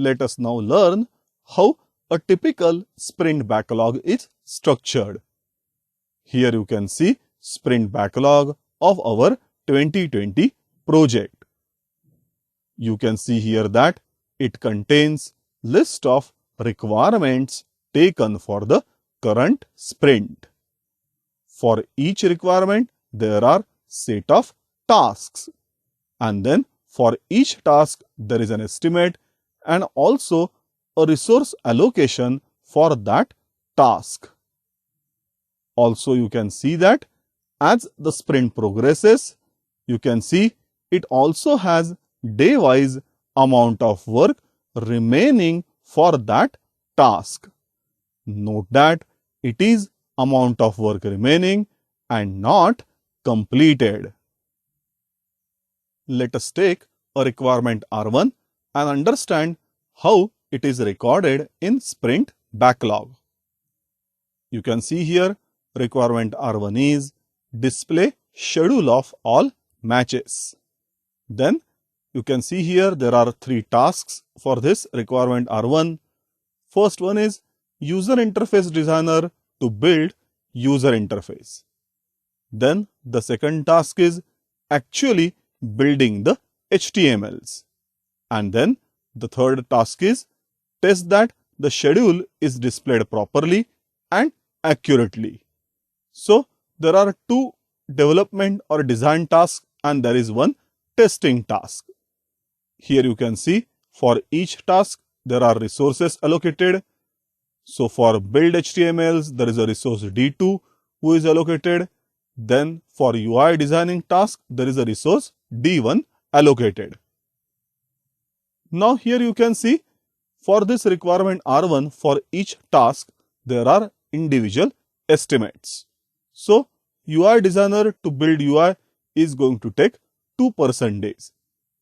Let us now learn how a typical sprint backlog is structured. Here you can see sprint backlog of our 2020 project. You can see here that it contains list of requirements taken for the current sprint. For each requirement, there are set of tasks, and then for each task there is an estimate and also a resource allocation for that task. Also, you can see that as the sprint progresses, you can see it also has day-wise amount of work remaining for that task. Note that it is amount of work remaining and not completed. Let us take a requirement R1 and understand how it is recorded in sprint backlog. You can see here requirement R1 is display schedule of all matches. Then you can see here there are 3 tasks for this requirement R1. First one is user interface designer to build user interface. Then the second task is actually building the HTMLs. And then the third task is test that the schedule is displayed properly and accurately. So there are 2 development or design tasks and there is 1 testing task. Here you can see for each task there are resources allocated. So for build HTMLs there is a resource D2 who is allocated. Then for UI designing task there is a resource D1 allocated. Now here you can see for this requirement R1 for each task there are individual estimates. So UI designer to build UI is going to take 2% days.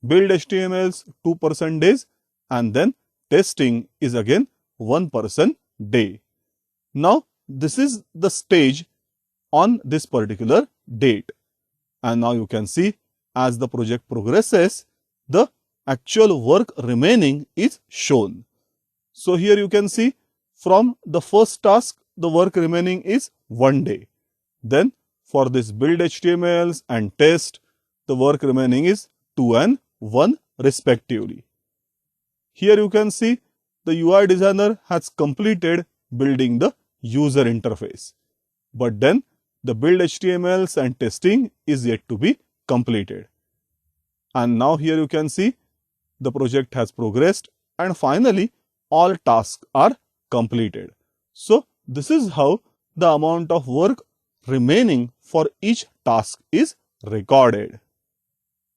Build HTMLs 2% days and then testing is again 1% day. Now this is the stage on this particular date. And now you can see as the project progresses, the actual work remaining is shown. So here you can see from the first task, the work remaining is 1 day. Then for this build HTMLs and test, the work remaining is 2 and 1 respectively. Here you can see the UI designer has completed building the user interface. But then the build HTMLs and testing is yet to be completed. And now here you can see the project has progressed and finally all tasks are completed. So this is how the amount of work remaining for each task is recorded.